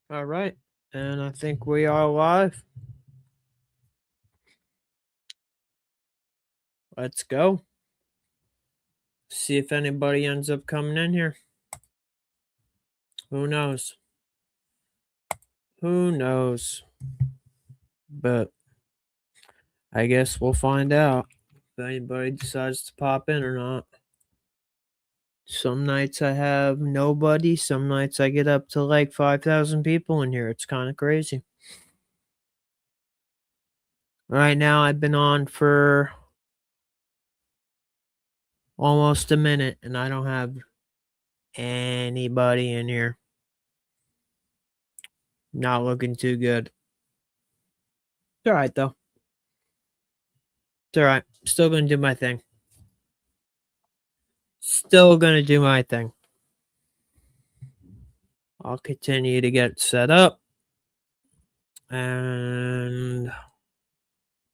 All right. And I think we are live. Let's go. See if anybody ends up coming in here. Who knows? Who knows? But I guess we'll find out if anybody decides to pop in or not. Some nights I have nobody. Some nights I get up to like 5,000 people in here. It's kind of crazy. Right now, I've been on for almost a minute and I don't have anybody in here. Not looking too good. It's all right, though. It's all right. Still going to do my thing. Still going to do my thing. I'll continue to get set up. And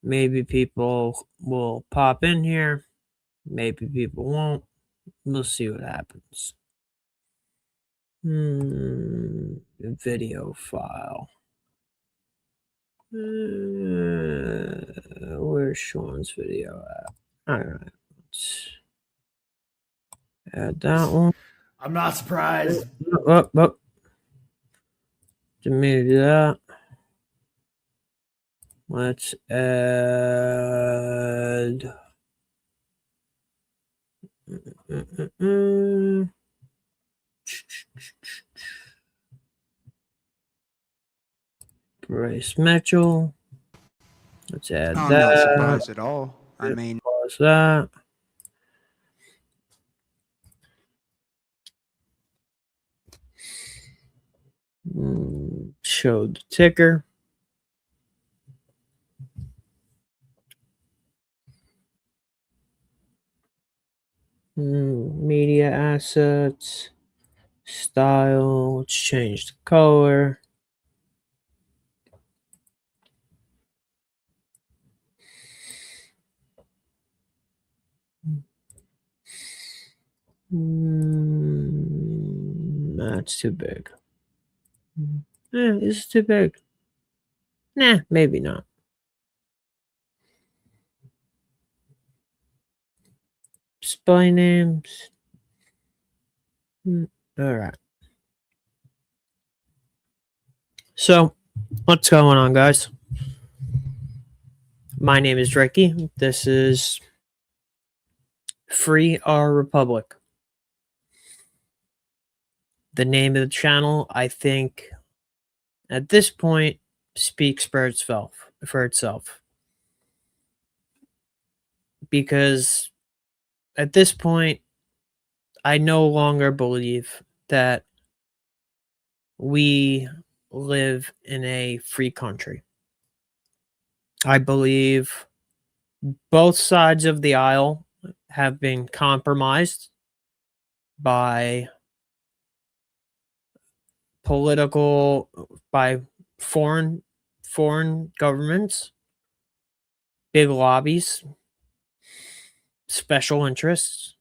maybe people will pop in here. Maybe people won't. We'll see what happens. Video file. Where's Sean's video at? All right. Let's add that one. I'm not surprised. Didn't mean to do that. Let's add. Bryce Mitchell. Let's add I'm that. not surprised at all. I mean, Pause that. Show the ticker. Media assets. Style. Let's change the color. That's too big. This is too big. Nah, maybe not. Display names. All right. So, what's going on, guys? My name is Ricky. This is Free Our Republic. The name of the channel, I think, at this point, speaks for itself. Because at this point, I no longer believe that we live in a free country. I believe both sides of the aisle have been compromised by foreign governments, big lobbies, special interests,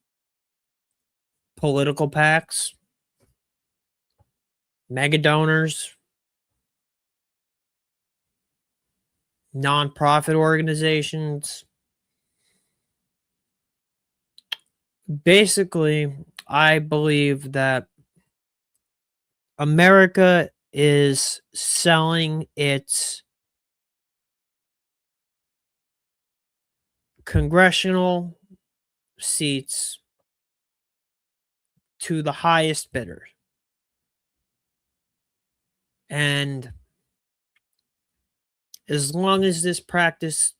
political PACs, mega donors, nonprofit organizations. Basically, I believe that America is selling its congressional seats to the highest bidder. And as long as this practice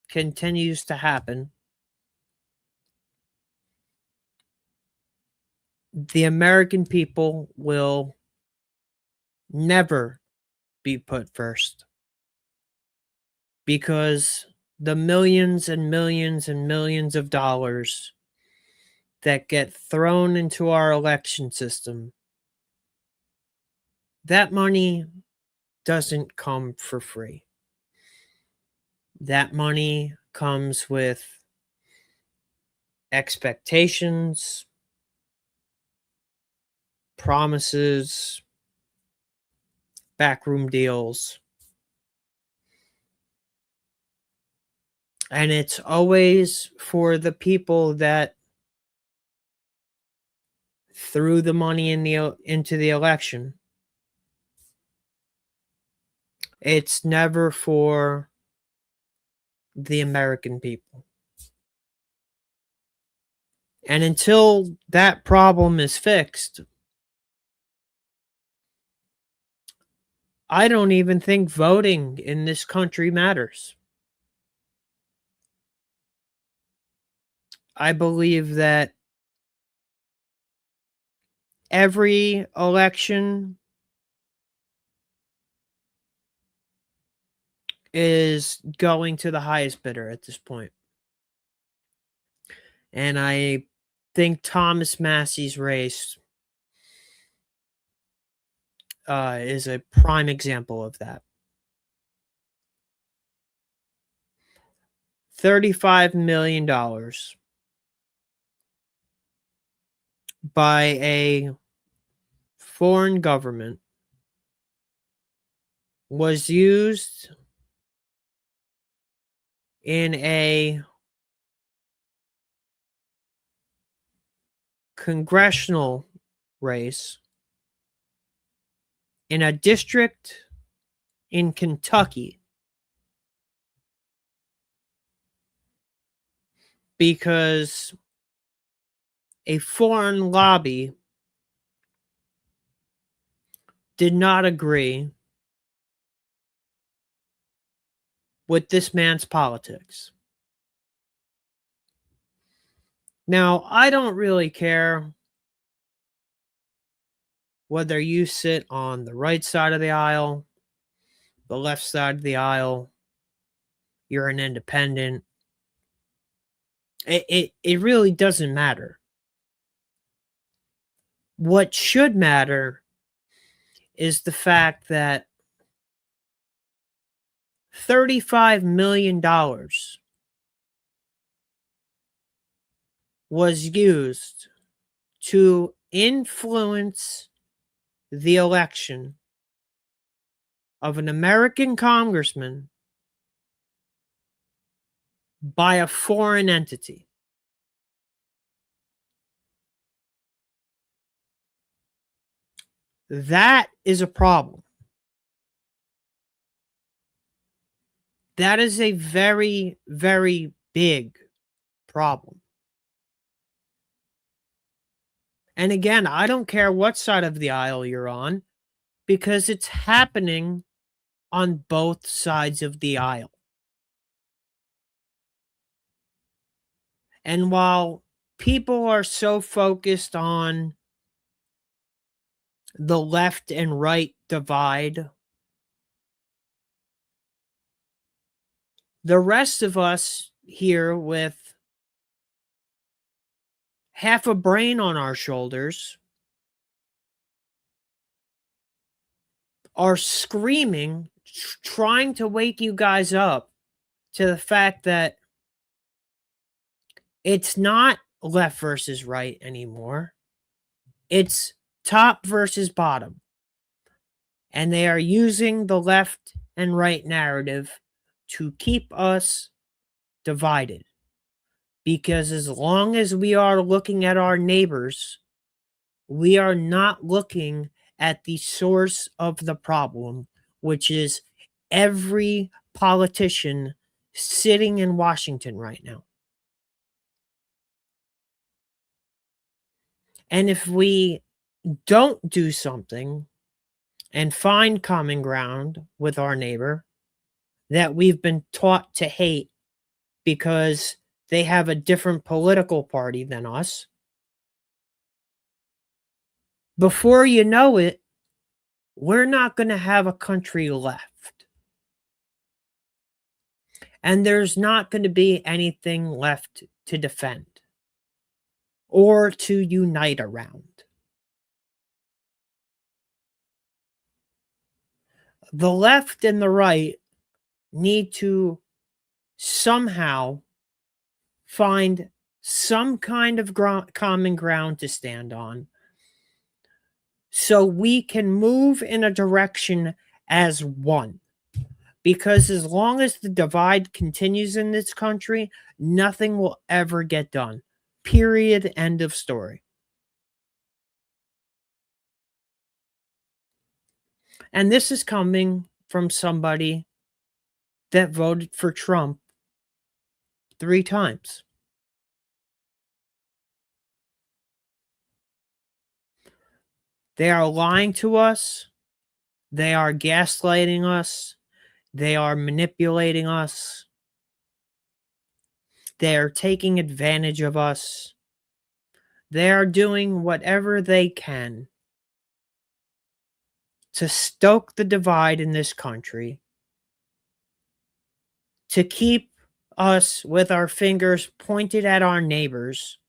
continues to happen, the American people will never be put first, because the millions and millions and millions of dollars that get thrown into our election system, that money doesn't come for free. That money comes with expectations, promises, backroom deals. And it's always for the people that threw the money into the election. It's never for the American people. And until that problem is fixed, I don't even think voting in this country matters. I believe that every election is going to the highest bidder at this point. And I think Thomas Massey's race is a prime example of that. $35 million by a foreign government was used in a congressional race in a district in Kentucky because a foreign lobby did not agree with this man's politics. Now, I don't really care whether you sit on the right side of the aisle, the left side of the aisle, you're an independent. It really doesn't matter. What should matter is the fact that $35 million was used to influence the election of an American congressman by a foreign entity. That is a problem. That is a very, very big problem. And again, I don't care what side of the aisle you're on, because it's happening on both sides of the aisle. And while people are so focused on the left and right divide, the rest of us here with half a brain on our shoulders are screaming, trying to wake you guys up to the fact that it's not left versus right anymore. It's top versus bottom. And they are using the left and right narrative to keep us divided. Because as long as we are looking at our neighbors, we are not looking at the source of the problem, which is every politician sitting in Washington right now. And if we don't do something and find common ground with our neighbor that we've been taught to hate because they have a different political party than us, before you know it, we're not going to have a country left. And there's not going to be anything left to defend or to unite around. The left and the right need to somehow find some kind of common ground to stand on so we can move in a direction as one. Because as long as the divide continues in this country, nothing will ever get done. Period. End of story. And this is coming from somebody that voted for Trump 3 times. They are lying to us. They are gaslighting us. They are manipulating us. They are taking advantage of us. They are doing whatever they can to stoke the divide in this country, to keep us with our fingers pointed at our neighbors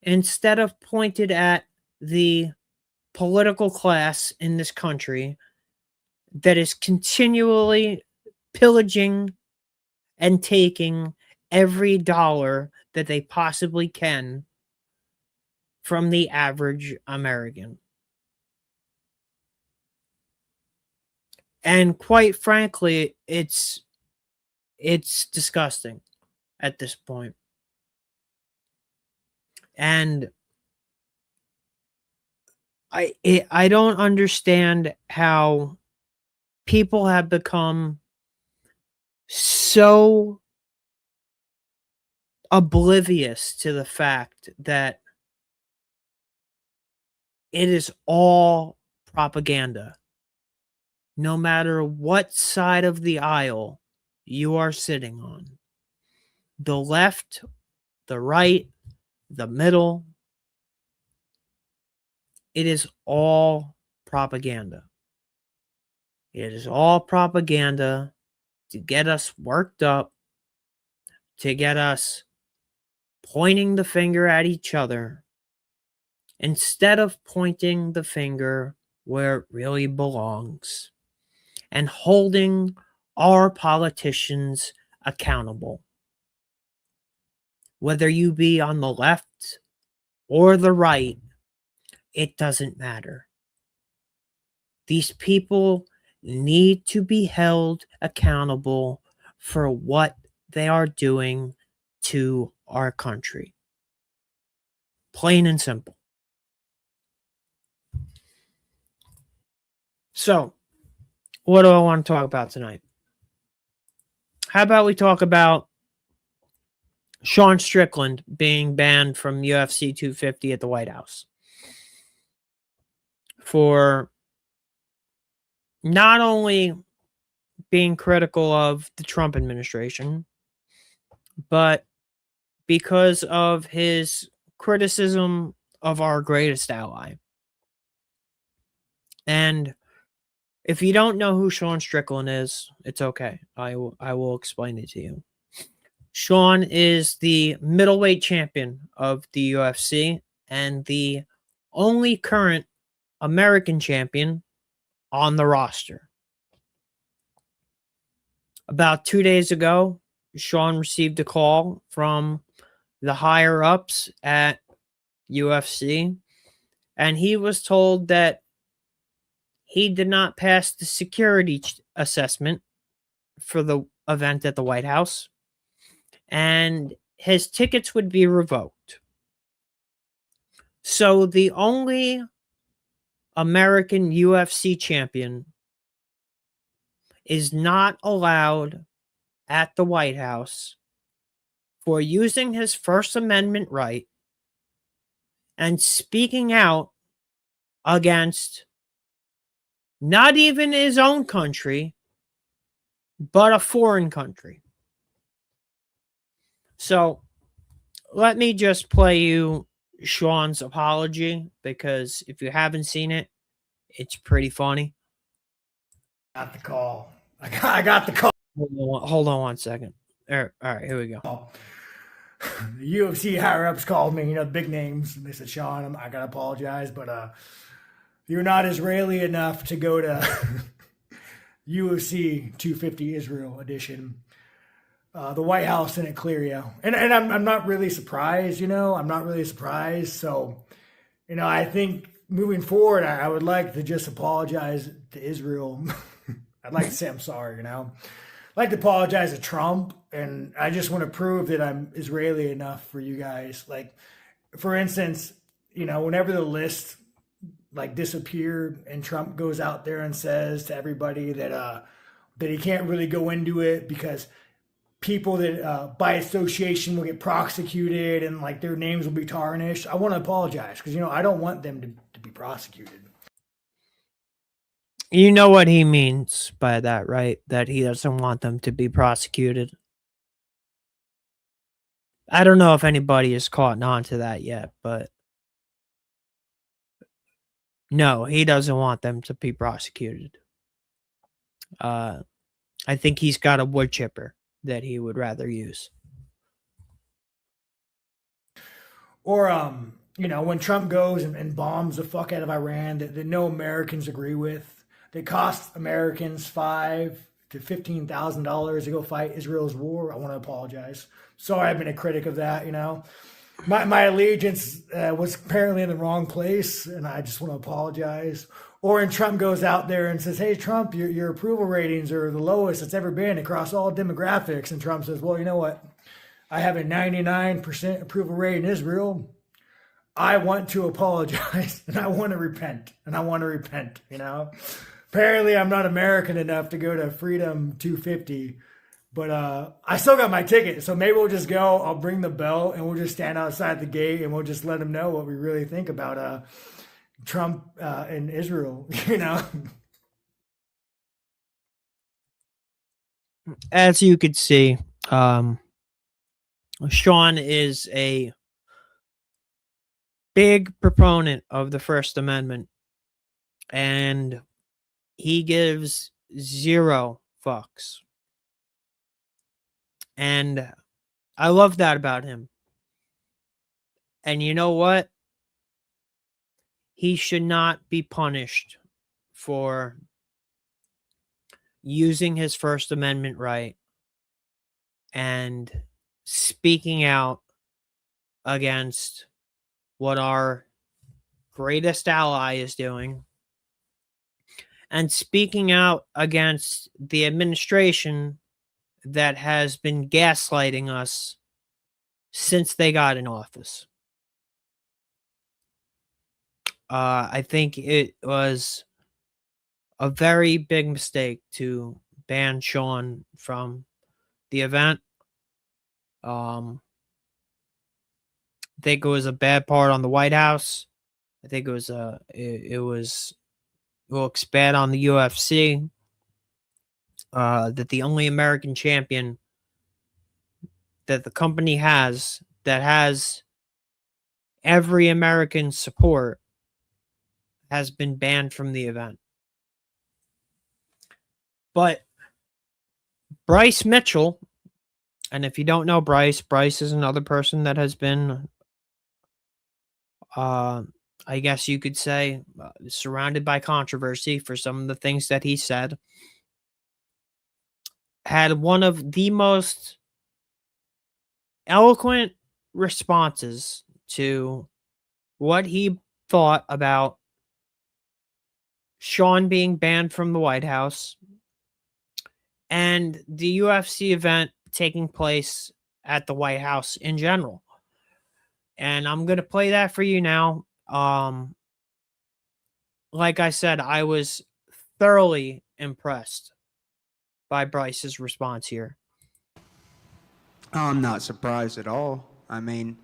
instead of pointed at the political class in this country that is continually pillaging and taking every dollar that they possibly can from the average American. And quite frankly, it's disgusting at this point. And I don't understand how people have become so oblivious to the fact that it is all propaganda. No matter what side of the aisle you are sitting on, the left, the right, the middle, it is all propaganda. It is all propaganda to get us worked up, to get us pointing the finger at each other instead of pointing the finger where it really belongs and holding our politicians accountable. Whether you be on the left or the right, it doesn't matter. These people need to be held accountable for what they are doing to our country. Plain and simple. So, what do I want to talk about tonight? How about we talk about Sean Strickland being banned from UFC 250 at the White House for not only being critical of the Trump administration, but because of his criticism of our greatest ally. And if you don't know who Sean Strickland is, it's okay. I will explain it to you. Sean is the middleweight champion of the UFC and the only current American champion on the roster. About 2 days ago, Sean received a call from the higher ups at UFC, and he was told that he did not pass the security assessment for the event at the White House, and his tickets would be revoked. So the only American UFC champion is not allowed at the White House for using his First Amendment right and speaking out against not even his own country, but a foreign country. So let me just play you Sean's apology, because if you haven't seen it, it's pretty funny. Got the call. I got the call. Hold on 1 second. All right, here we go. The UFC higher ups called me, the big names. And they said, Sean, I gotta apologize, but you're not Israeli enough to go to UFC 250 Israel edition. The White House didn't clear you, and I'm not really surprised. I'm not really surprised. So, I think moving forward, I would like to just apologize to Israel. I'd like to say I'm sorry, you know. I'd like to apologize to Trump, and I just want to prove that I'm Israeli enough for you guys. Like, for instance, you know, whenever the list like disappeared and Trump goes out there and says to everybody that he can't really go into it because people that by association will get prosecuted and like their names will be tarnished. I want to apologize because, you know, I don't want them to be prosecuted. You know what he means by that, right? That he doesn't want them to be prosecuted. I don't know if anybody has caught on to that yet, but no, he doesn't want them to be prosecuted. I think he's got a wood chipper that he would rather use. Or, you know, when Trump goes and bombs the fuck out of Iran that no Americans agree with, that cost Americans $5,000 to $15,000 to go fight Israel's war. I want to apologize. Sorry, I've been a critic of that. You know, my allegiance was apparently in the wrong place, and I just want to apologize. Or when Trump goes out there and says, "Hey, Trump, your approval ratings are the lowest it's ever been across all demographics," and Trump says, "Well, you know what? I have a 99% approval rate in Israel. I want to apologize and I want to repent you know. Apparently I'm not American enough to go to Freedom 250, but I still got my ticket. So maybe we'll just go, I'll bring the bell and we'll just stand outside the gate and we'll just let them know what we really think about Trump and Israel, you know. As you could see, Sean is a big proponent of the First Amendment, and he gives zero fucks. And I love that about him. And you know what? He should not be punished for using his First Amendment right and speaking out against what our greatest ally is doing and speaking out against the administration that has been gaslighting us since they got in office. I think it was a very big mistake to ban Sean from the event. I think it was a bad part on the White House. I think it was it looks bad on the UFC. That the only American champion that the company has that has every American support has been banned from the event. But Bryce Mitchell, and if you don't know Bryce is another person that has been, I guess you could say, surrounded by controversy for some of the things that he said, had one of the most eloquent responses to what he thought about Sean being banned from the White House and the UFC event taking place at the White House in general. And I'm going to play that for you now. Like I said, I was thoroughly impressed by Bryce's response here. I'm not surprised at all. I mean,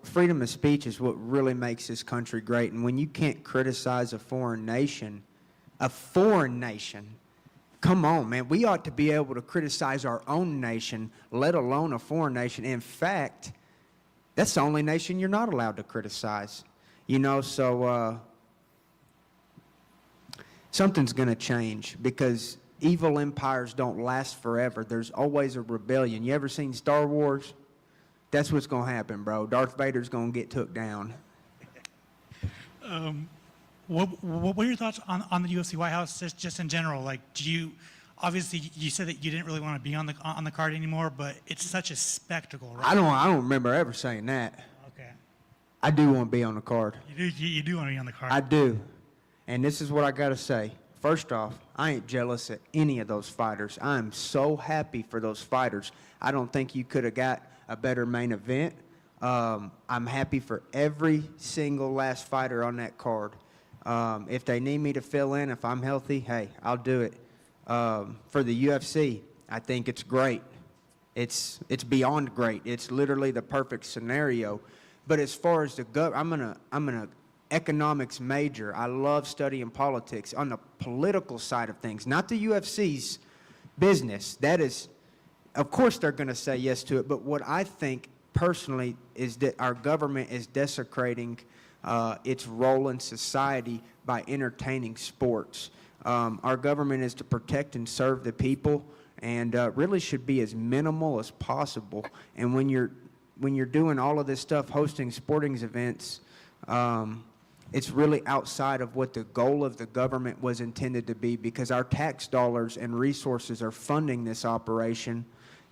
freedom of speech is what really makes this country great. And when you can't criticize a foreign nation, come on, man. We ought to be able to criticize our own nation, let alone a foreign nation. In fact, that's the only nation you're not allowed to criticize. So something's going to change because evil empires don't last forever. There's always a rebellion. You ever seen Star Wars? That's what's going to happen, bro. Darth Vader's going to get took down. What are your thoughts on the UFC White House just in general? Like, obviously you said that you didn't really want to be on the card anymore, but it's such a spectacle, right? I don't remember ever saying that. Okay. I do want to be on the card. You do want to be on the card. I do. And this is what I got to say. First off, I ain't jealous of any of those fighters. I am so happy for those fighters. I don't think you could have got a better main event. I'm happy for every single last fighter on that card. If they need me to fill in, if I'm healthy, hey, I'll do it. For the UFC, I think it's great. It's beyond great. It's literally the perfect scenario. But as far as I'm an economics major. I love studying politics on the political side of things, not the UFC's business. That is, of course, they're going to say yes to it. But what I think personally is that our government is desecrating its role in society by entertaining sports. Our government is to protect and serve the people, and really should be as minimal as possible. And when you're doing all of this stuff, hosting sporting events, it's really outside of what the goal of the government was intended to be, because our tax dollars and resources are funding this operation.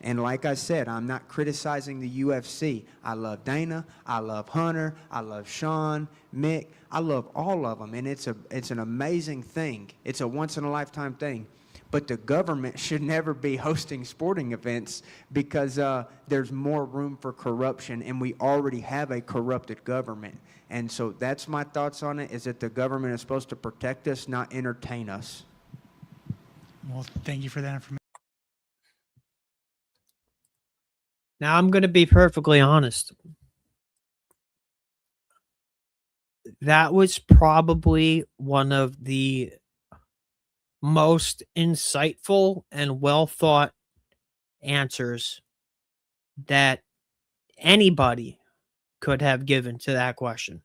And like I said, I'm not criticizing the UFC. I love Dana. I love Hunter. I love Sean, Mick. I love all of them. And it's an amazing thing. It's a once-in-a-lifetime thing. But the government should never be hosting sporting events, because there's more room for corruption, and we already have a corrupted government. And so that's my thoughts on it, is that the government is supposed to protect us, not entertain us. Well, thank you for that information. Now, I'm going to be perfectly honest. That was probably one of the most insightful and well thought answers that anybody could have given to that question.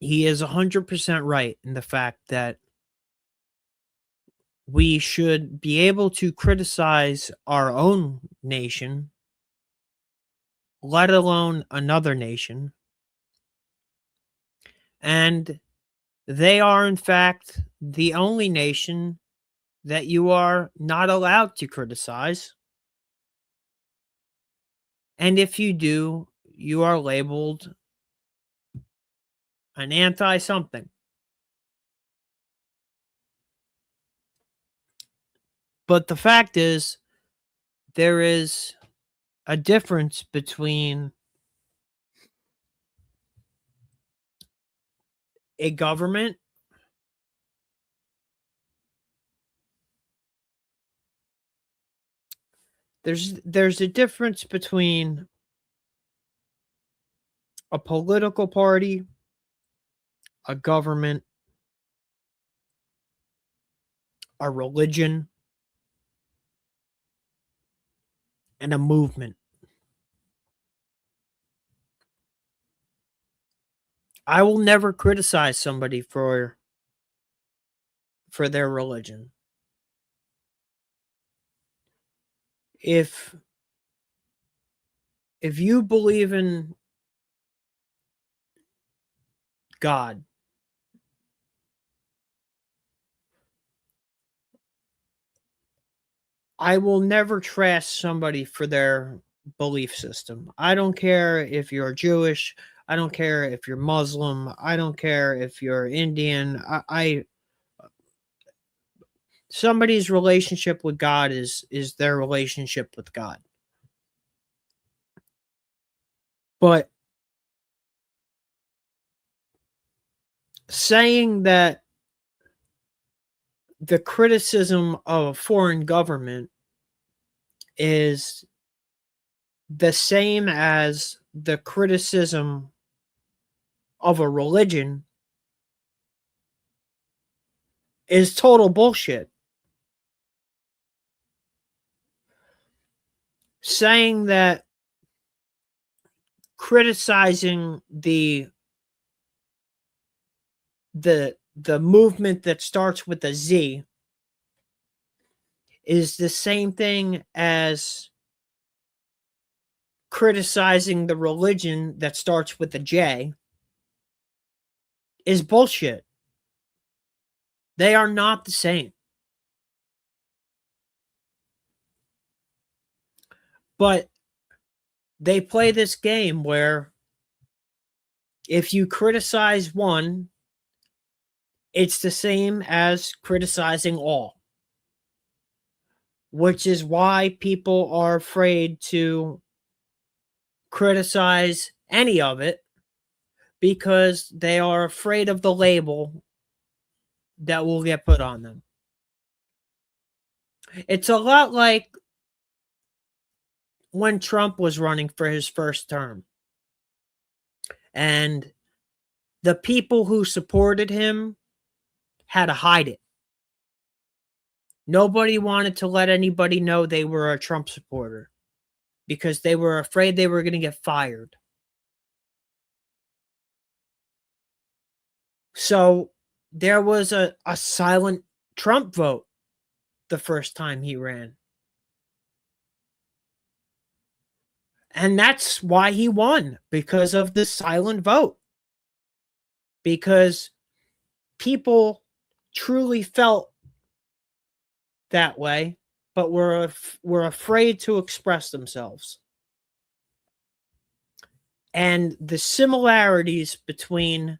He is 100% right in the fact that we should be able to criticize our own nation, let alone another nation. And they are, in fact, the only nation that you are not allowed to criticize. And if you do, you are labeled an anti-something. But the fact is, there is a difference between a government there's a difference between a political party, a government, a religion, and a movement. I will never criticize somebody for their religion. If you believe in God, I will never trash somebody for their belief system. I don't care if you're Jewish. I don't care if you're Muslim. I don't care if you're Indian. Somebody's relationship with God is their relationship with God. But saying that the criticism of a foreign government is the same as the criticism of a religion is total bullshit. Saying that criticizing the movement that starts with a Z is the same thing as criticizing the religion that starts with a J is bullshit. They are not the same. But they play this game where if you criticize one, it's the same as criticizing all, which is why people are afraid to criticize any of it, because they are afraid of the label that will get put on them. It's a lot like when Trump was running for his first term, and the people who supported him had to hide it. Nobody wanted to let anybody know they were a Trump supporter because they were afraid they were going to get fired. So there was a silent Trump vote the first time he ran. And that's why he won, because of the silent vote. Because people truly felt that way, but were afraid to express themselves. And the similarities between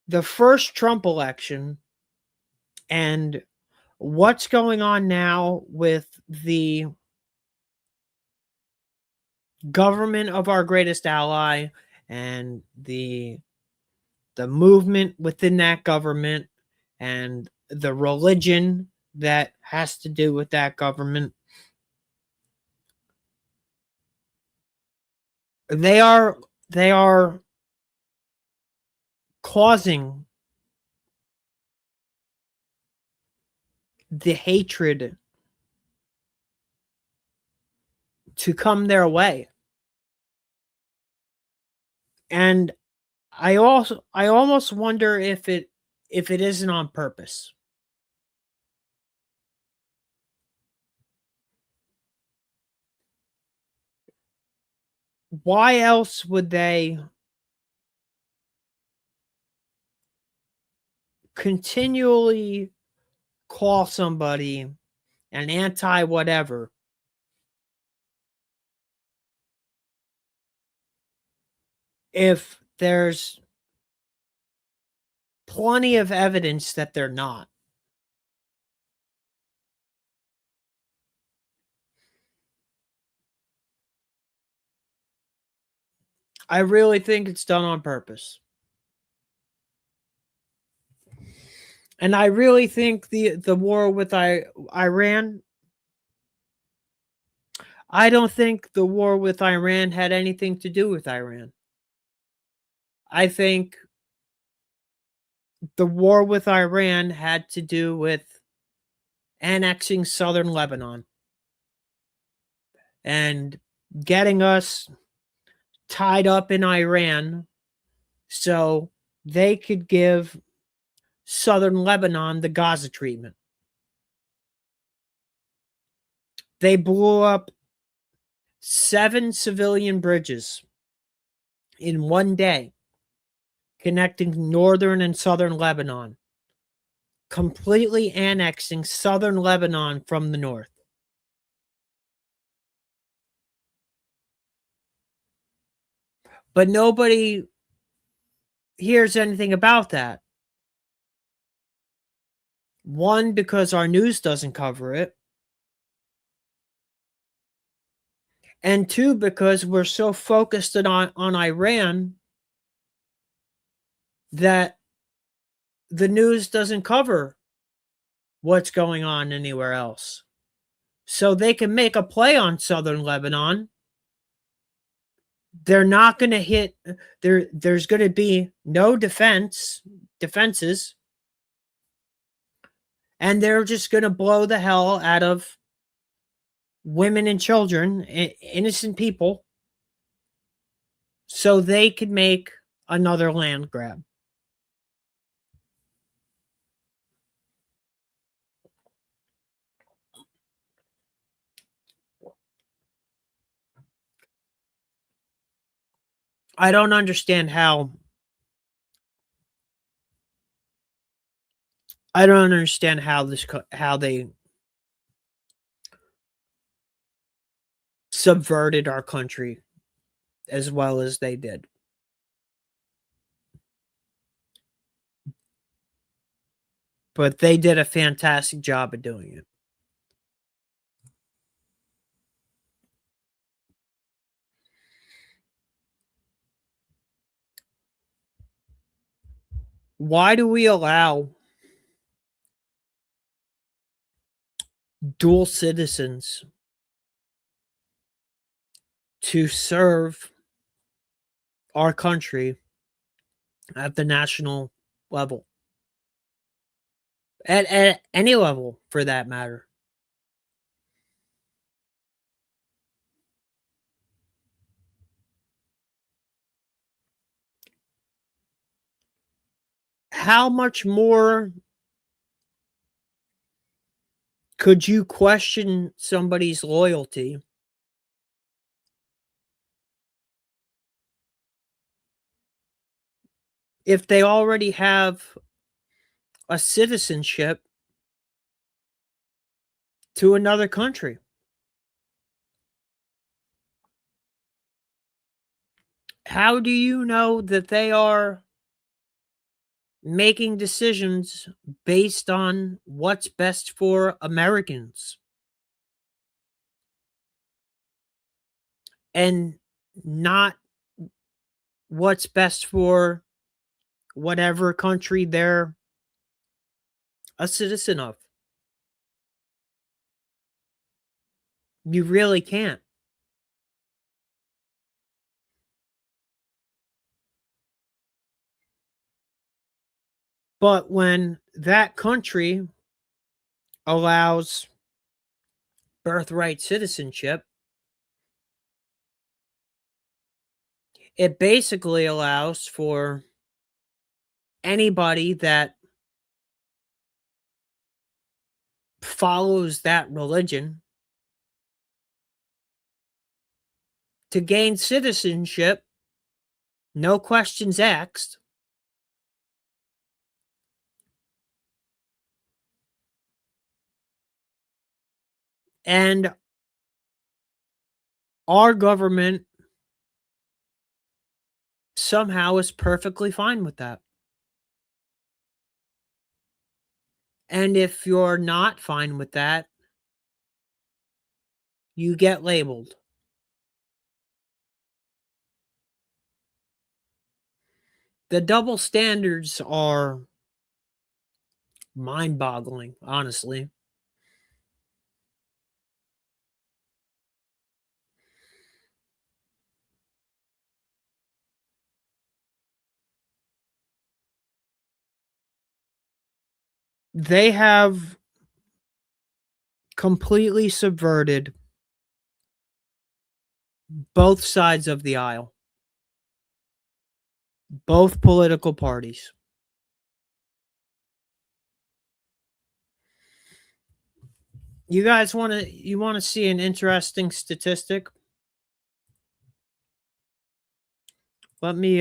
the first Trump election and what's going on now with the government of our greatest ally and the movement within that government and the religion that has to do with that government, they are causing the hatred to come their way. And I almost wonder if it isn't on purpose. Why else would they continually call somebody an anti whatever if there's plenty of evidence that they're not? I really think it's done on purpose. And I really think the war with Iran, I don't think the war with Iran had anything to do with Iran. I think the war with Iran had to do with annexing southern Lebanon and getting us tied up in Iran so they could give southern Lebanon the Gaza treatment. They blew up 7 civilian bridges in one day, connecting northern and southern Lebanon, completely annexing southern Lebanon from the north. But nobody hears anything about that. One, because our news doesn't cover it. And two, because we're so focused on Iran that the news doesn't cover what's going on anywhere else. So they can make a play on southern Lebanon. They're not going to hit there's going to be no defenses, and they're just going to blow the hell out of women and children, innocent people, so they could make another land grab. I don't understand how how they subverted our country as well as they did. But they did a fantastic job of doing it. Why do we allow dual citizens to serve our country at the national level? At any level, for that matter. How much more could you question somebody's loyalty if they already have a citizenship to another country? How do you know that they are making decisions based on what's best for Americans and not what's best for whatever country they're a citizen of? You really can't. But when that country allows birthright citizenship, it basically allows for anybody that follows that religion to gain citizenship, no questions asked. And our government somehow is perfectly fine with that. And if you're not fine with that, you get labeled. The double standards are mind-boggling, honestly. They have completely subverted both sides of the aisle, both political parties. You guys want to see an interesting statistic? Let me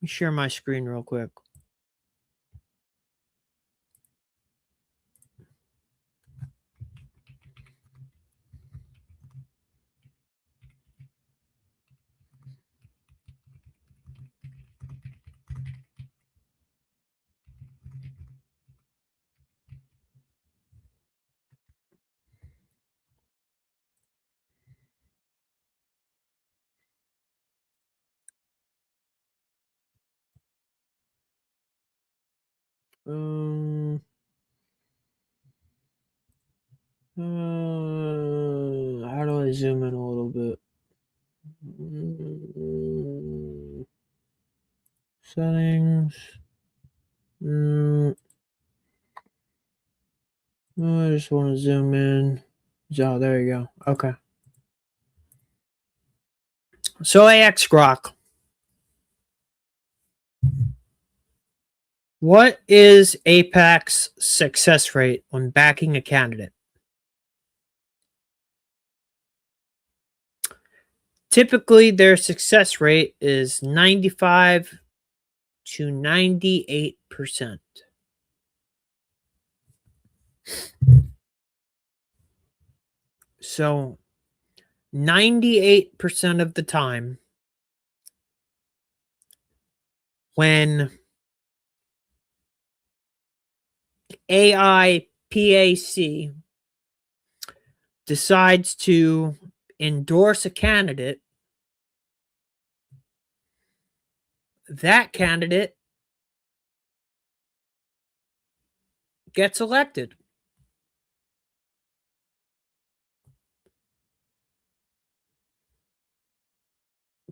share my screen real quick. How do I zoom in a little bit? Settings. I just want to zoom in. Oh, there you go. Okay. So AX Grok. What is AIPAC's success rate when backing a candidate? Typically, their success rate is 95 to 98%. So 98% of the time, when AIPAC decides to endorse a candidate, that candidate gets elected.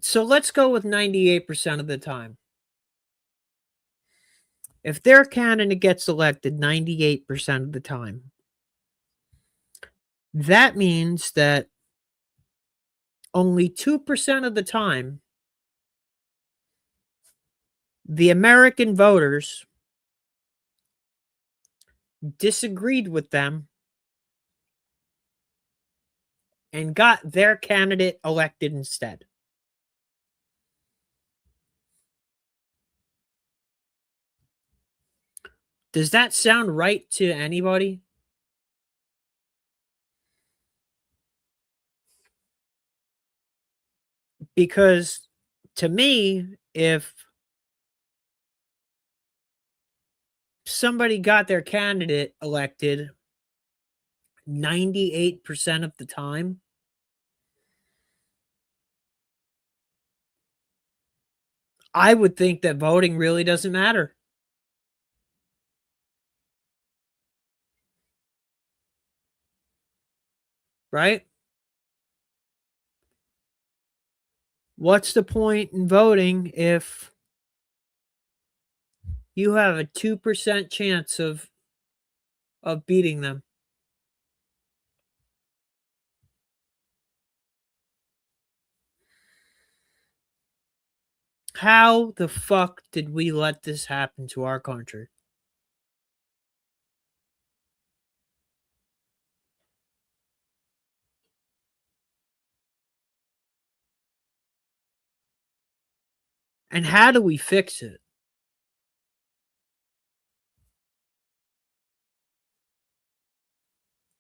So let's go with 98% of the time. If their candidate gets elected 98% of the time, that means that only 2% of the time, the American voters disagreed with them and got their candidate elected instead. Does that sound right to anybody? Because to me, if somebody got their candidate elected 98% of the time, I would think that voting really doesn't matter. Right? What's the point in voting if you have a 2% chance of beating them? How the fuck did we let this happen to our country? And how do we fix it?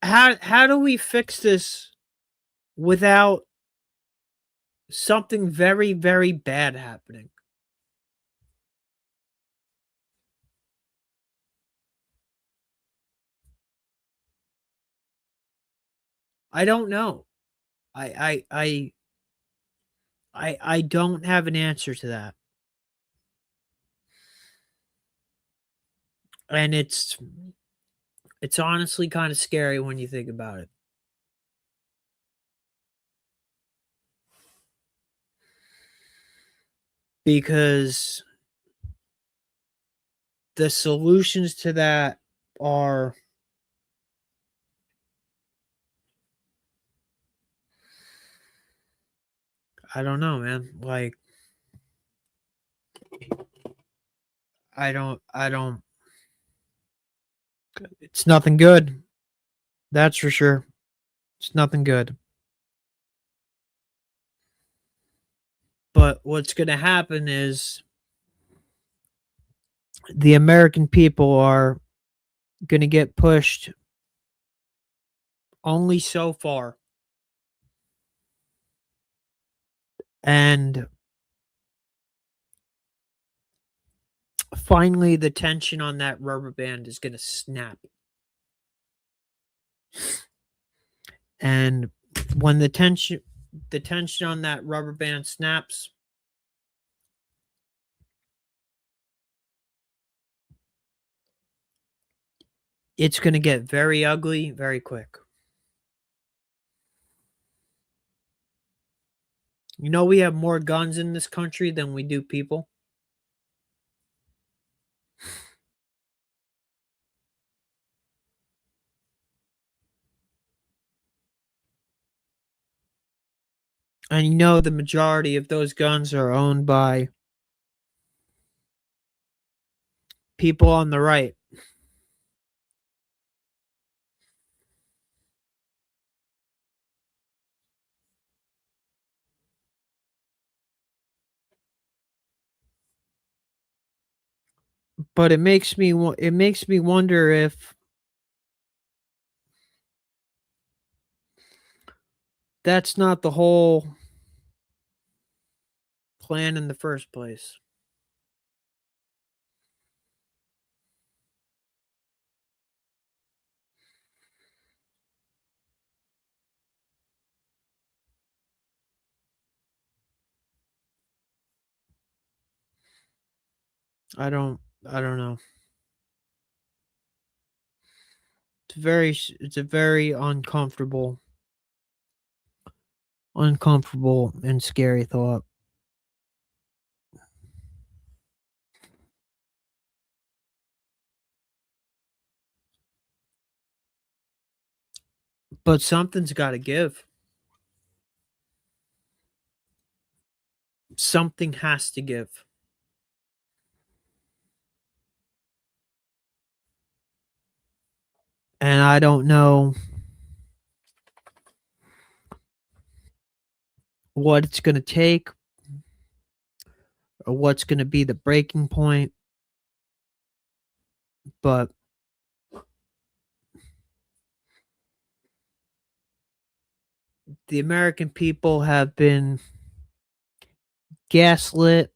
How do we fix this without something very, very bad happening? I don't know. I don't have an answer to that. And it's honestly kind of scary when you think about it. Because the solutions to that are I don't know, man. Like I don't it's nothing good. That's for sure. It's nothing good. But what's going to happen is the American people are going to get pushed only so far. And finally, the tension on that rubber band is going to snap. And when the tension on that rubber band snaps, it's going to get very ugly very quick. You know, we have more guns in this country than we do people. And you know, the majority of those guns are owned by people on the right. But it makes me wonder if that's not the whole plan in the first place. I don't know. It's a very uncomfortable and scary thought. But something's got to give. Something has to give. And I don't know what it's going to take or what's going to be the breaking point, but the American people have been gaslit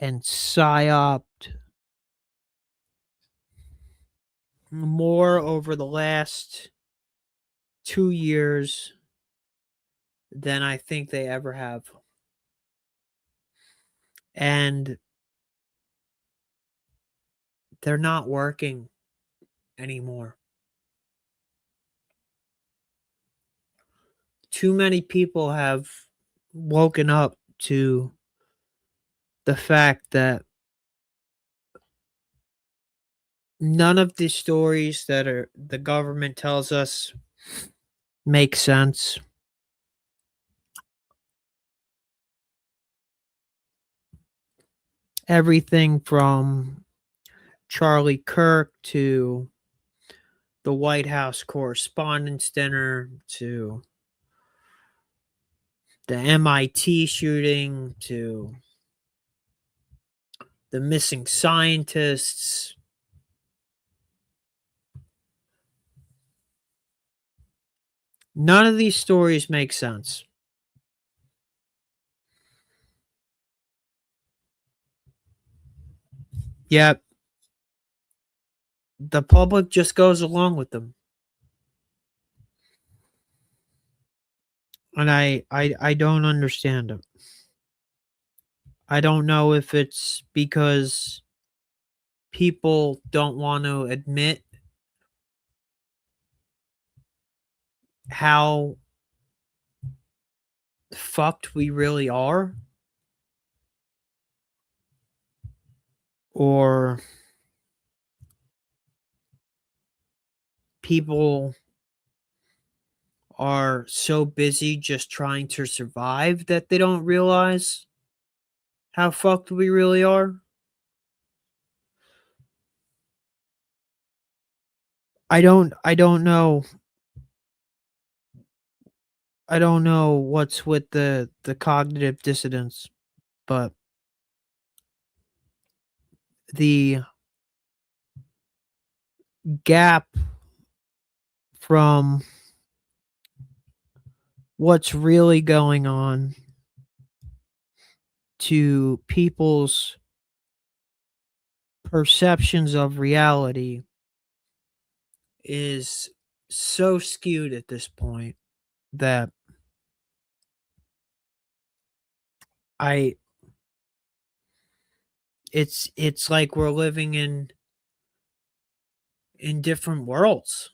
and psyoped more over the last 2 years than I think they ever have. And they're not working anymore. Too many people have woken up to the fact that none of the stories that the government tells us make sense. Everything from Charlie Kirk to the White House Correspondents' Dinner to the MIT shooting to the missing scientists. None of these stories make sense. Yet the public just goes along with them. And I don't understand it. I don't know if it's because people don't want to admit how fucked we really are, or people are so busy just trying to survive that they don't realize how fucked we really are. I don't know. I don't know what's with the cognitive dissonance, but the gap from what's really going on to people's perceptions of reality is so skewed at this point that I it's like we're living in different worlds.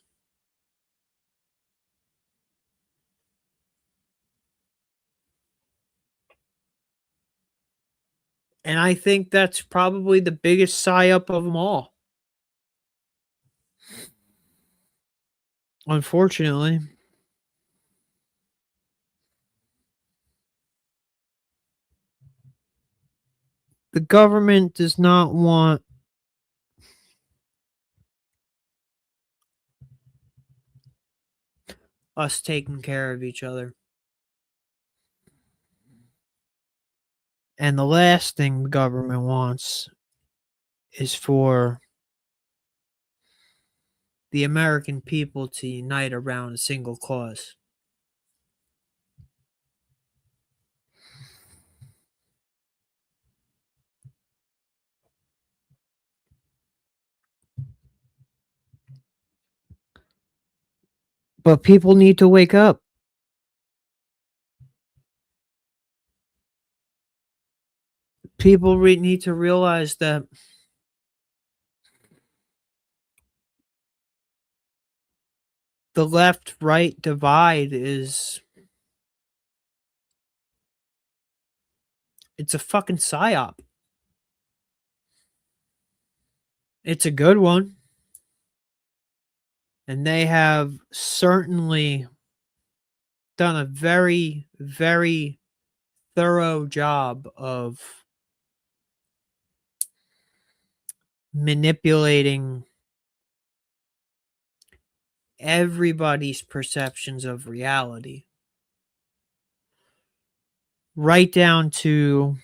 And I think that's probably the biggest psyop of them all. Unfortunately. The government does not want us taking care of each other. And the last thing the government wants is for the American people to unite around a single cause. But people need to wake up. People need to realize that the left-right divide is it's a fucking psyop. It's a good one. And they have certainly done a very, very thorough job of manipulating everybody's perceptions of reality. Right down to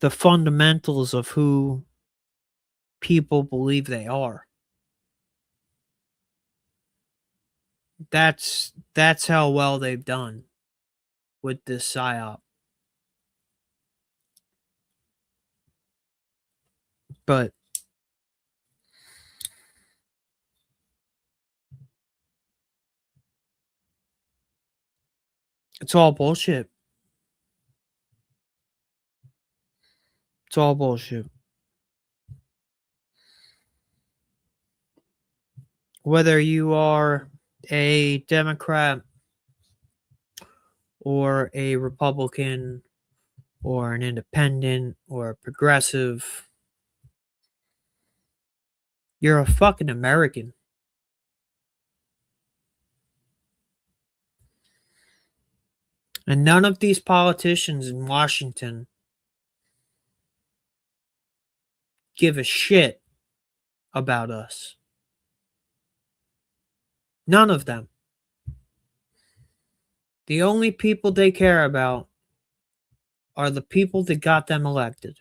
the fundamentals of who people believe they are. That's how well they've done with this psyop. But it's all bullshit. It's all bullshit. Whether you are a Democrat or a Republican or an independent or a progressive, you're a fucking American. And none of these politicians in Washington give a shit about us. None of them. The only people they care about are the people that got them elected.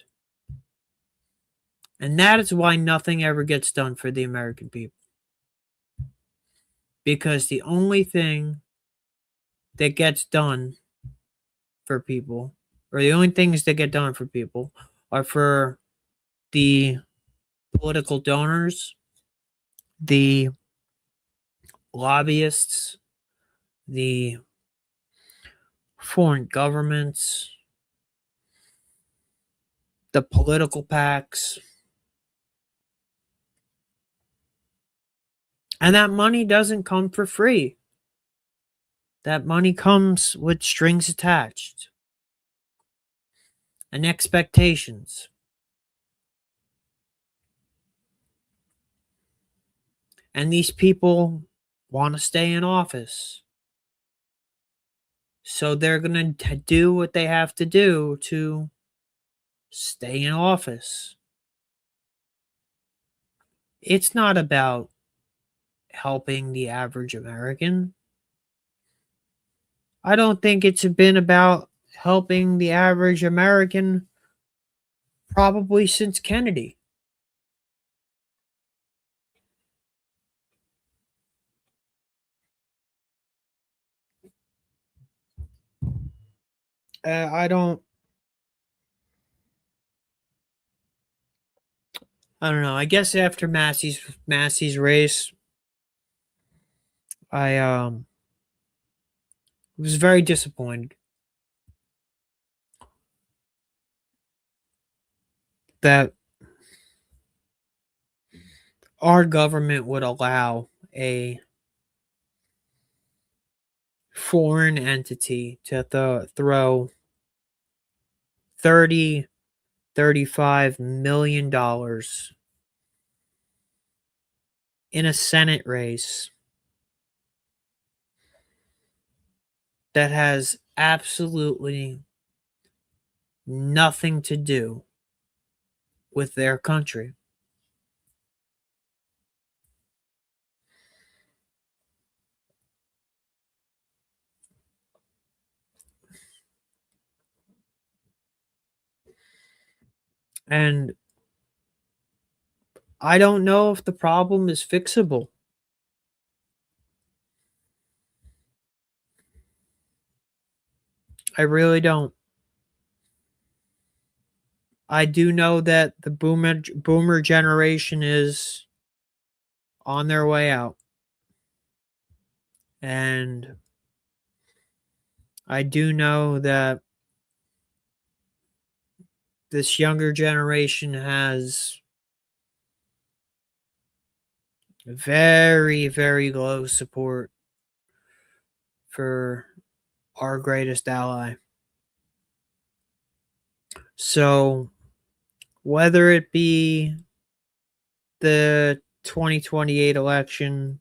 And that is why nothing ever gets done for the American people. Because the only thing that gets done for people, or the only things that get done for people, are for the political donors, the lobbyists, the foreign governments, the political PACs. And that money doesn't come for free. That money comes with strings attached and expectations. And these people want to stay in office. So they're going to do what they have to do to stay in office. It's not about helping the average American. I don't think it's been about helping the average American probably since Kennedy. I don't know. I guess after Massey's race, I was very disappointed that our government would allow a foreign entity to throw $35 million in a Senate race that has absolutely nothing to do with their country. And I don't know if the problem is fixable. I really don't. I do know that the boomer generation is on their way out. And I do know that this younger generation has very, very low support for our greatest ally. So, whether it be the 2028 election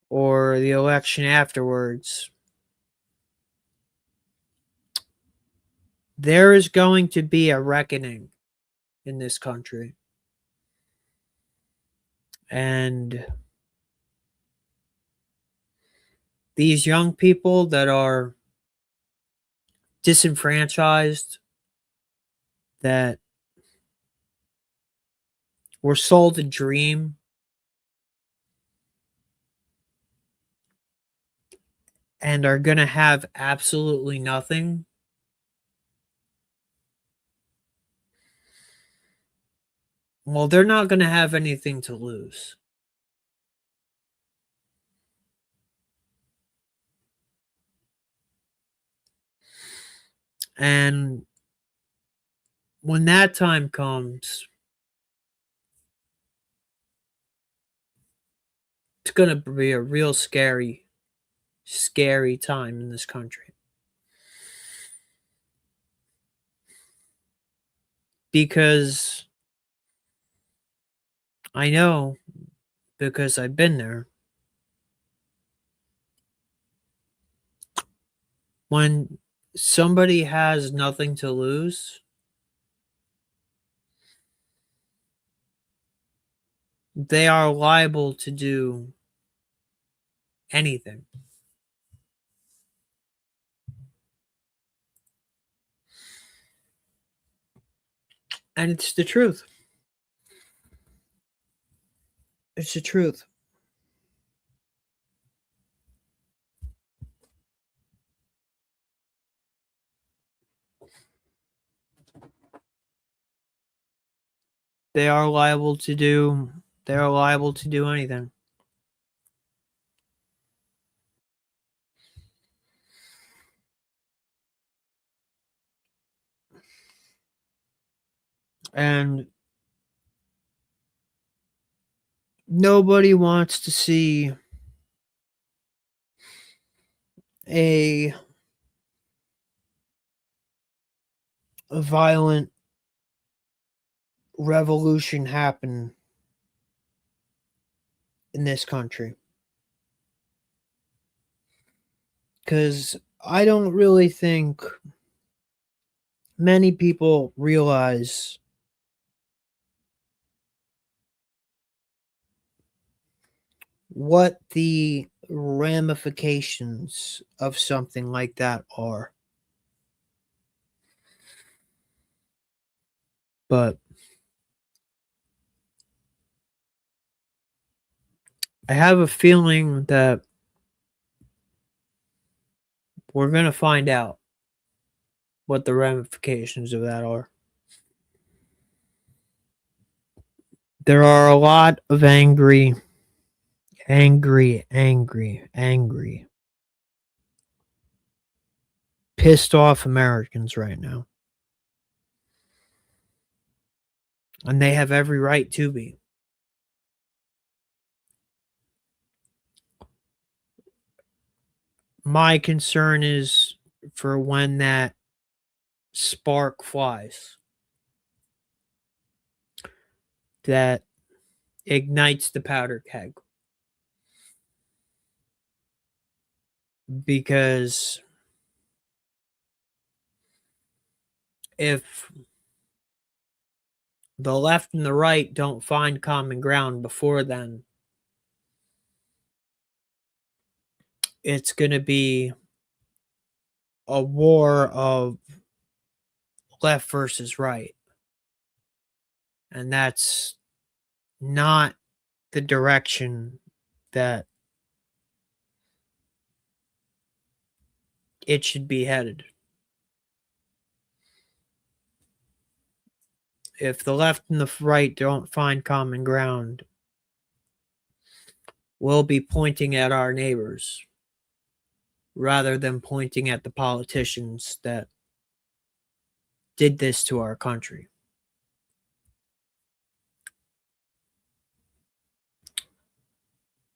or the election afterwards, there is going to be a reckoning in this country. And these young people that are disenfranchised, that were sold a dream, and are going to have absolutely nothing, well, they're not going to have anything to lose. And when that time comes, it's going to be a real scary time in this country. Because I know, because I've been there, when somebody has nothing to lose, they are liable to do anything. And it's the truth. It's the truth. They are liable to do anything. And nobody wants to see a violent revolution happen in this country. Because I don't really think many people realize what the ramifications of something like that are. But I have a feeling that we're going to find out what the ramifications of that are. There are a lot of angry, pissed off Americans right now. And they have every right to be. My concern is for when that spark flies, that ignites the powder keg. Because if the left and the right don't find common ground before then, it's going to be a war of left versus right. And that's not the direction that it should be headed. if the left and the right don't find common ground, we'll be pointing at our neighbors rather than pointing at the politicians that did this to our country.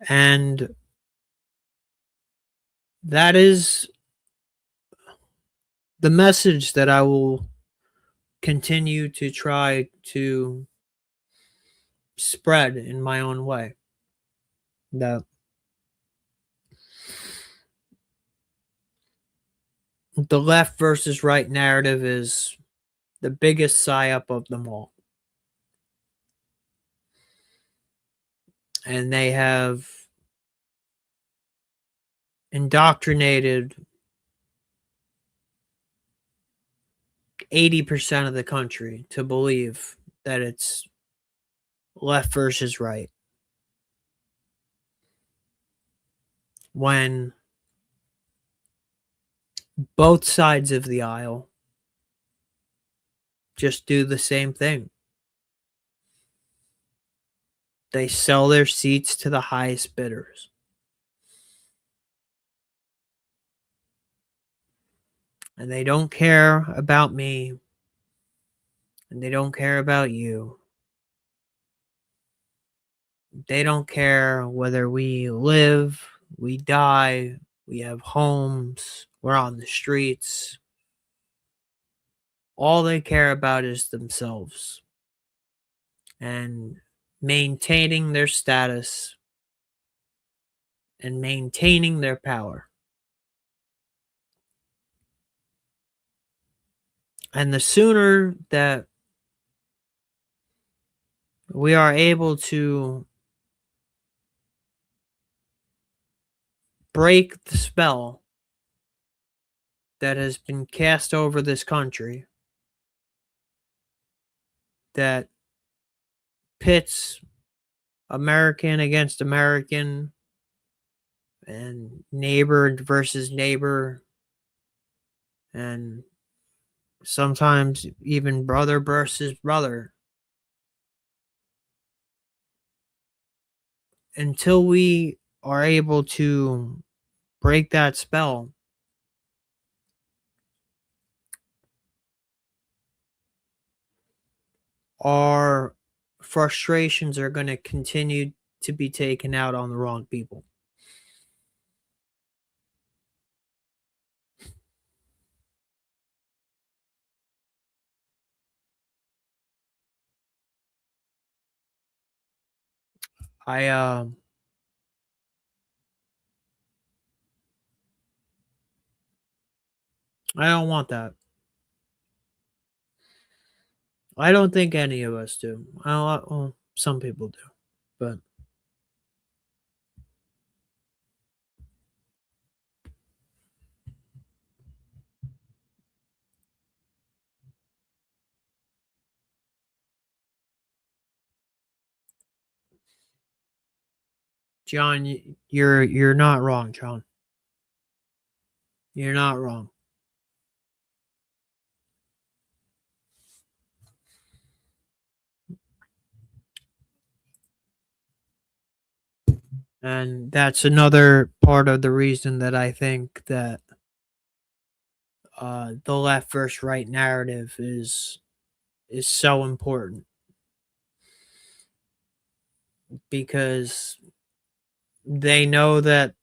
And that is the message that I will continue to try to spread in my own way. That the left versus right narrative is the biggest psyop of them all. And they have indoctrinated 80% of the country to believe that it's left versus right. When both sides of the aisle just do the same thing. They sell their seats to the highest bidders. And they don't care about me. And they don't care about you. They don't care whether we live, we die, we have homes, we're on the streets. All they care about is themselves and maintaining their status and maintaining their power. And the sooner that we are able to break the spell that has been cast over this country, that pits American against American and neighbor versus neighbor, and sometimes even brother versus brother. Until we are able to break that spell, our frustrations are going to continue to be taken out on the wrong people. I don't want that. I don't think any of us do. Well, some people do, but John, you're not wrong, John. You're not wrong. And that's another part of the reason that I think that the left versus right narrative is so important, because they know that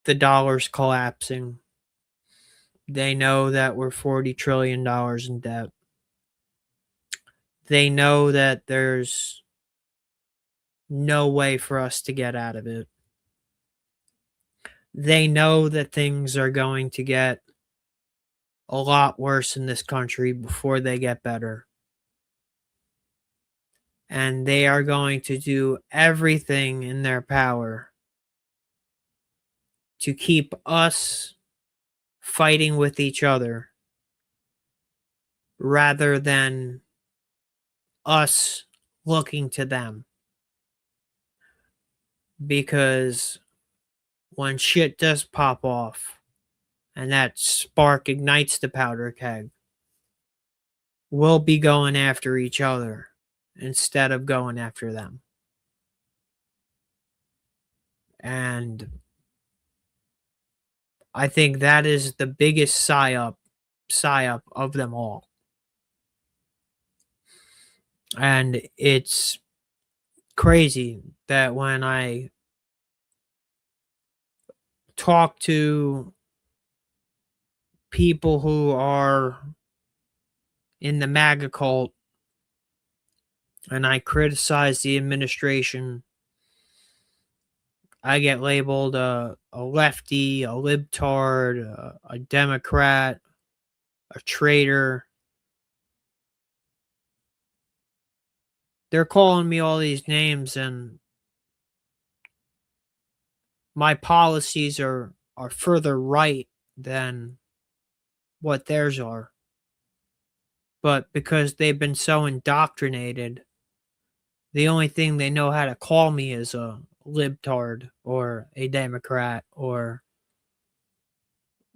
the dollar's collapsing. They know that we're $40 trillion in debt. They know that there's no way for us to get out of it. They know that things are going to get a lot worse in this country before they get better. And they are going to do everything in their power to keep us fighting with each other rather than us looking to them. Because when shit does pop off and that spark ignites the powder keg, will be going after each other instead of going after them. And I think that is the biggest psyop of them all. And it's crazy that when I talk to people who are in the MAGA cult and I criticize the administration, I get labeled a lefty, a libtard, a Democrat, a traitor. They're calling me all these names, and my policies are further right than what theirs are. But because they've been so indoctrinated, the only thing they know how to call me is a libtard or a Democrat or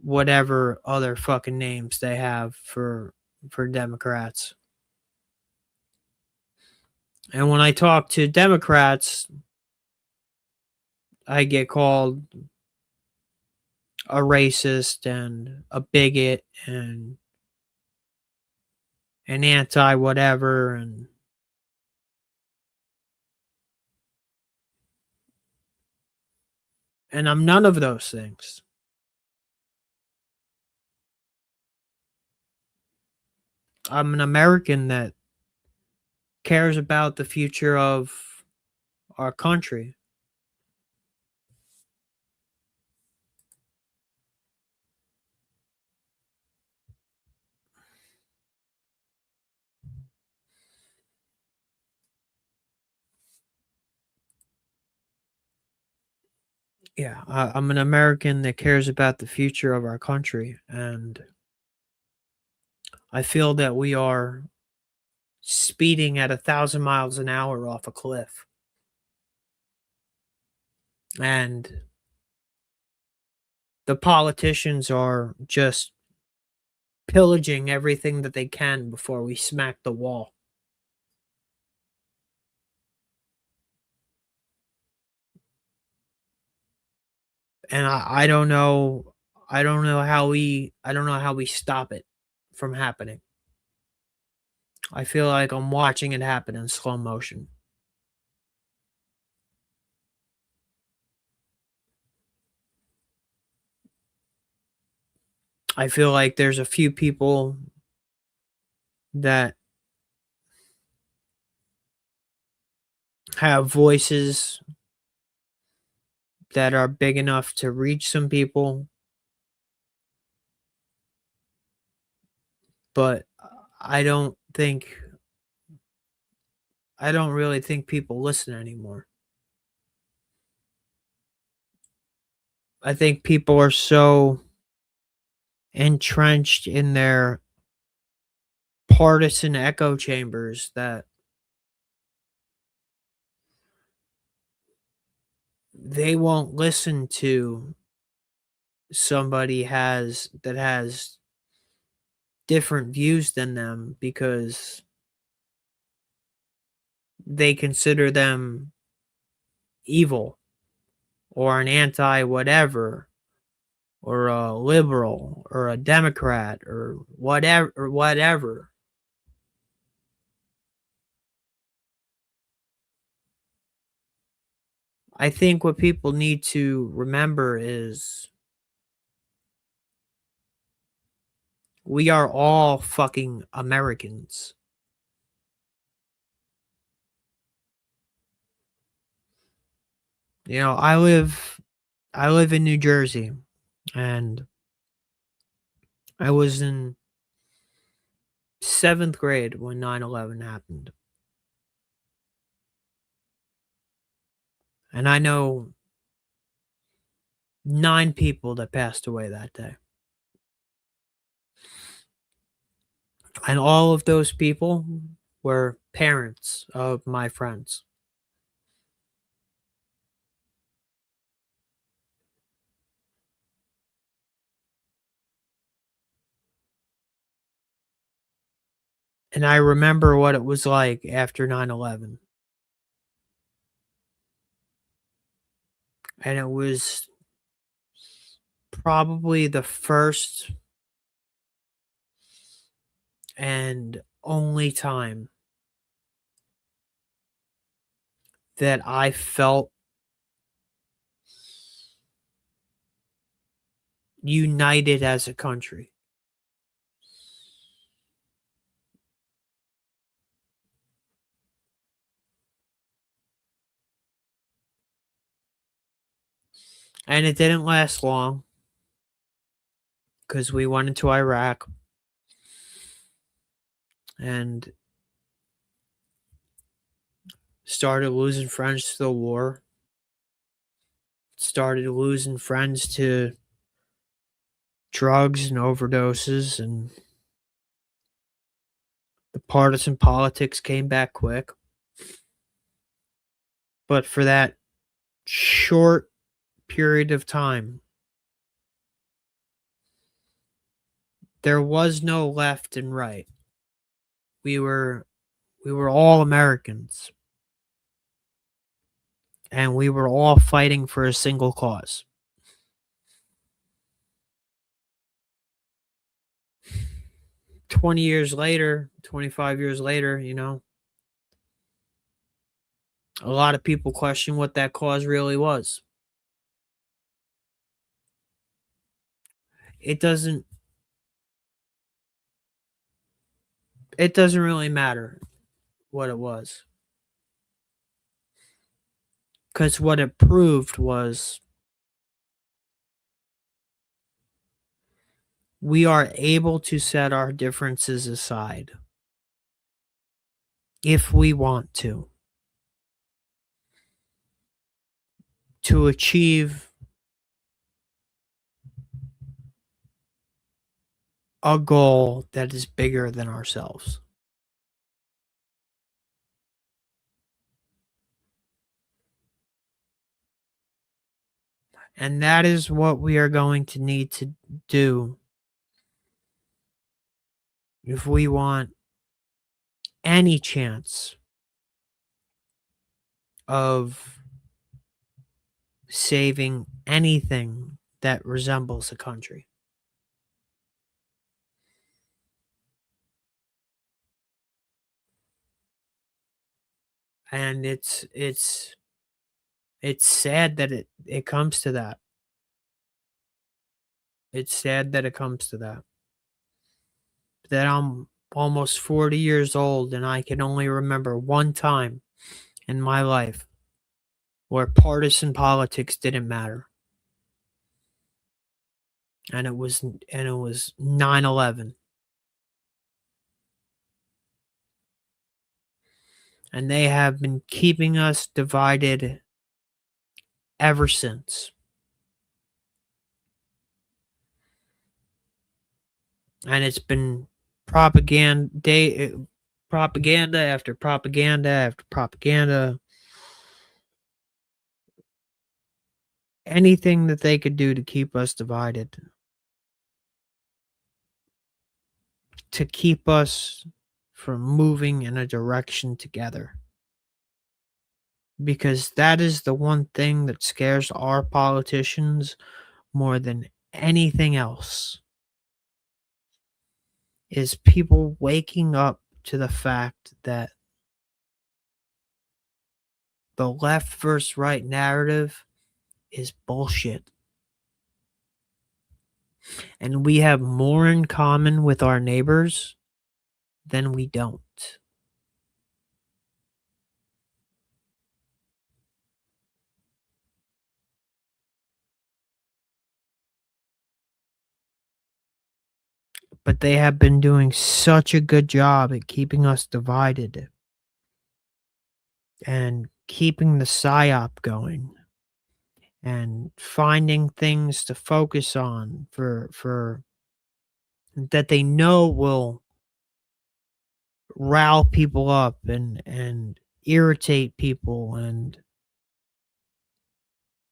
whatever other fucking names they have for Democrats. And when I talk to Democrats, I get called a racist and a bigot and an anti whatever, and I'm none of those things. I'm an American that cares about the future of our country. Yeah, I'm an American that cares about the future of our country, and I feel that we are speeding at 1,000 miles an hour off a cliff. And the politicians are just pillaging everything that they can before we smack the wall. And I don't know how we stop it from happening. I feel like I'm watching it happen in slow motion. I feel like there's a few people that have voices that are big enough to reach some people, but I don't really think people listen anymore. I think people are so entrenched in their partisan echo chambers that they won't listen to somebody that has different views than them because they consider them evil or an anti whatever or a liberal or a Democrat or whatever. I think what people need to remember is we are all fucking Americans. You know, I live in New Jersey, and I was in 7th grade when 9/11 happened. And I know 9 people that passed away that day. And all of those people were parents of my friends. And I remember what it was like after 9/11. And it was probably the first and only time that I felt united as a country. And it didn't last long because we went into Iraq and started losing friends to the war, started losing friends to drugs and overdoses, and the partisan politics came back quick. But for that short period of time, there was no left and right. We were all Americans, and we were all fighting for a single cause. $20 years later, 25 years later, a lot of people question what that cause really was. It doesn't really matter what it was. Because what it proved was we are able to set our differences aside if we want to achieve a goal that is bigger than ourselves. And that is what we are going to need to do if we want any chance of saving anything that resembles a country. And it's sad that it comes to that. It's sad that it comes to that. That I'm almost 40 years old and I can only remember one time in my life where partisan politics didn't matter. And it was 9/11. And they have been keeping us divided ever since. And it's been propaganda after propaganda after propaganda. Anything that they could do to keep us divided, to keep us from moving in a direction together. Because that is the one thing that scares our politicians more than anything else, is people waking up to the fact that the left versus right narrative is bullshit. And we have more in common with our neighbors than we don't. But they have been doing such a good job at keeping us divided and keeping the psyop going and finding things to focus on for that they know will rile people up and irritate people, and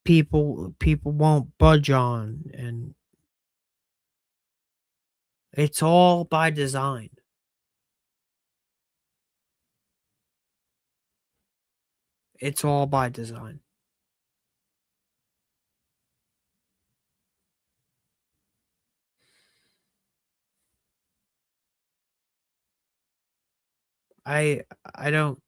people won't budge on, and it's all by design. It's all by design. I don't.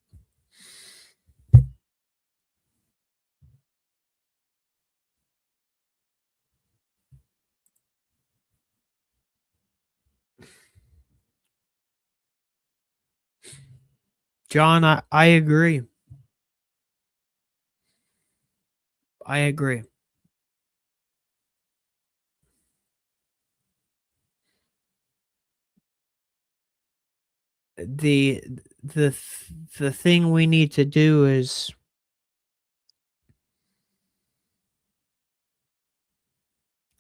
John, I agree. I agree. The the the thing we need to do is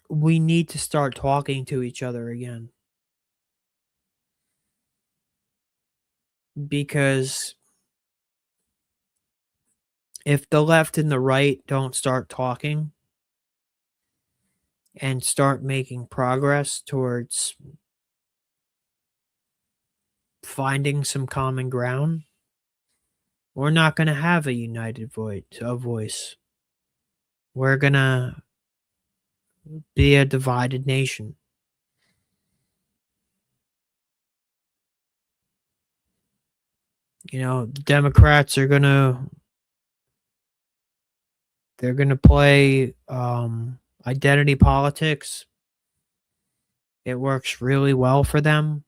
we need to start talking to each other again. Because if the left and the right don't start talking and start making progress towards finding some common ground, we're not going to have a united voice. We're going to be a divided nation. You know, the Democrats are going to play identity politics. It works really well for them.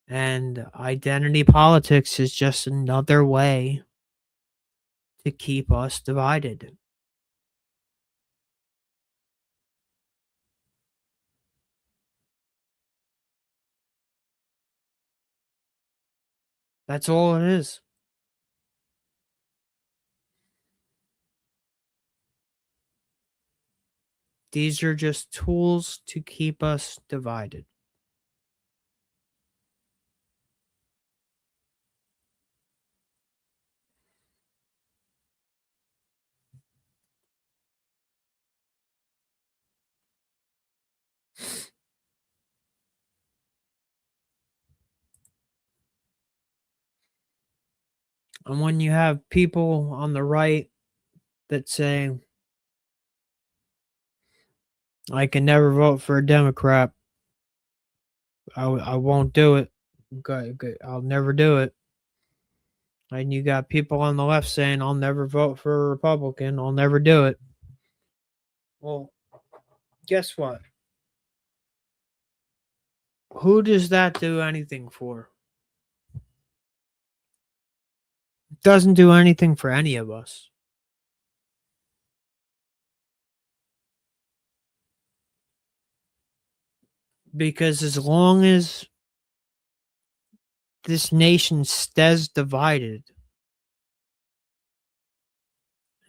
And identity politics is just another way to keep us divided. That's all it is. These are just tools to keep us divided. And when you have people on the right that say, I can never vote for a Democrat, I won't do it. I'll never do it. And you got people on the left saying, I'll never vote for a Republican. I'll never do it. Well, guess what? Who does that do anything for? It doesn't do anything for any of us. Because as long as this nation stays divided,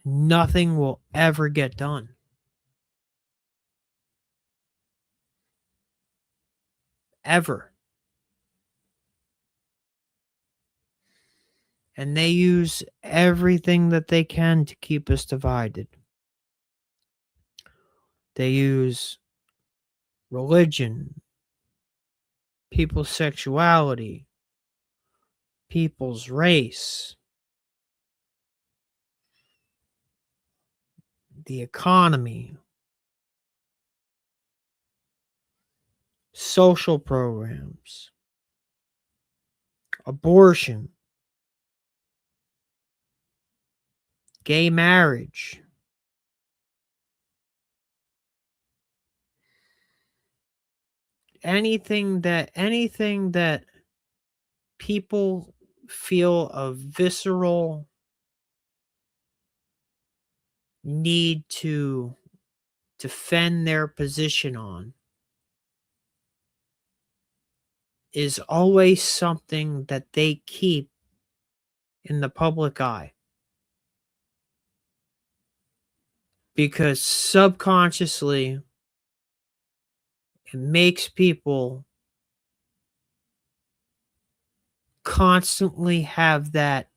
nothing will ever get done. Ever. And they use everything that they can to keep us divided. They use religion, people's sexuality, people's race, the economy, social programs, abortion, gay marriage. Anything that people feel a visceral need to defend their position on is always something that they keep in the public eye. Because subconsciously, it makes people constantly have that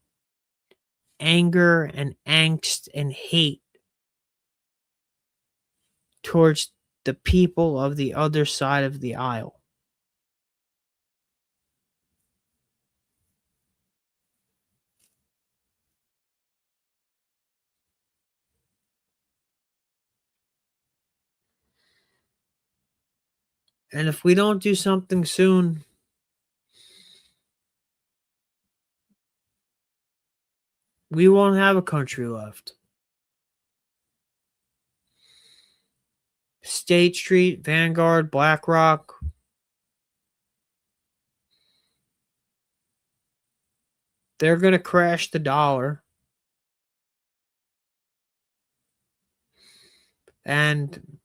anger and angst and hate towards the people of the other side of the aisle. And if we don't do something soon, we won't have a country left. State Street, Vanguard, BlackRock, they're going to crash the dollar. And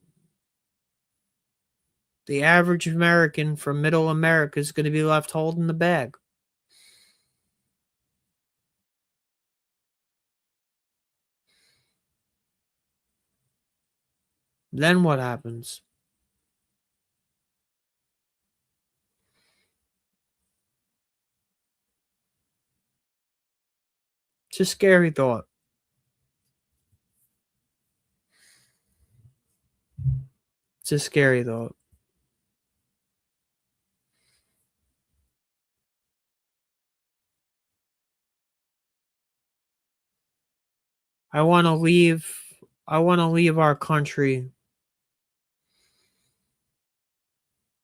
the average American from middle America is going to be left holding the bag. Then what happens? It's a scary thought. It's a scary thought. I want to leave our country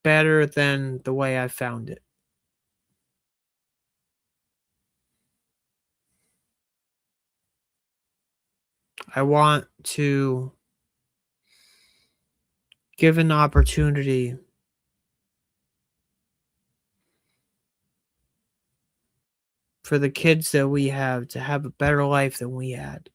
better than the way I found it. I want to give an opportunity for the kids that we have to have a better life than we had.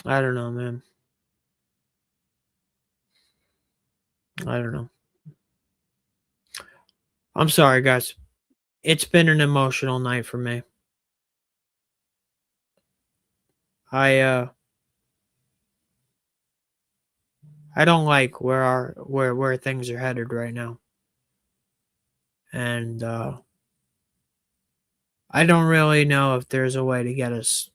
I don't know, man. I don't know. I'm sorry, guys. It's been an emotional night for me. I don't like where things are headed right now. And I don't really know if there's a way to get us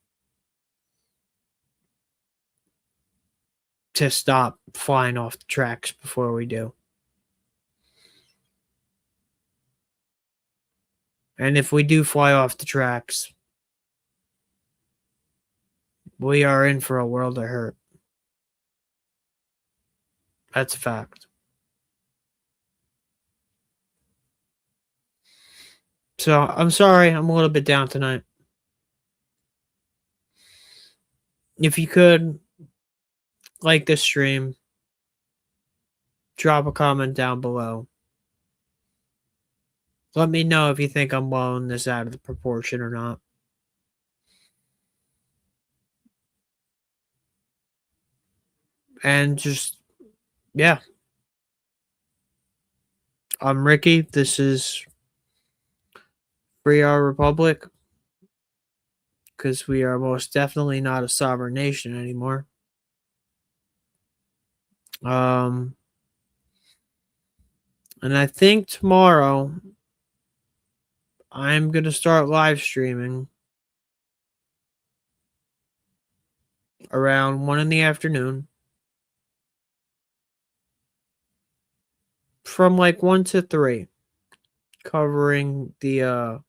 to stop flying off the tracks before we do. And if we do fly off the tracks, we are in for a world of hurt. That's a fact. So I'm sorry, I'm a little bit down tonight. If you could like this stream, drop a comment down below. Let me know if you think I'm blowing this out of the proportion or not. And just, yeah. I'm Ricky. This is Free Our Republic. Because we are most definitely not a sovereign nation anymore. And I think tomorrow I'm going to start live streaming around 1 in the afternoon. From like 1 to 3. Covering the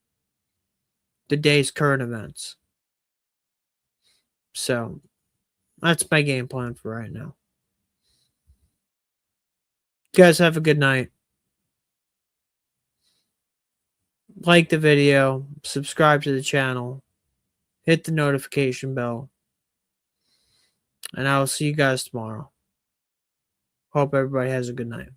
day's current events. So that's my game plan for right now. You guys have a good night. Like the video, subscribe to the channel, hit the notification bell, and I will see you guys tomorrow. Hope everybody has a good night.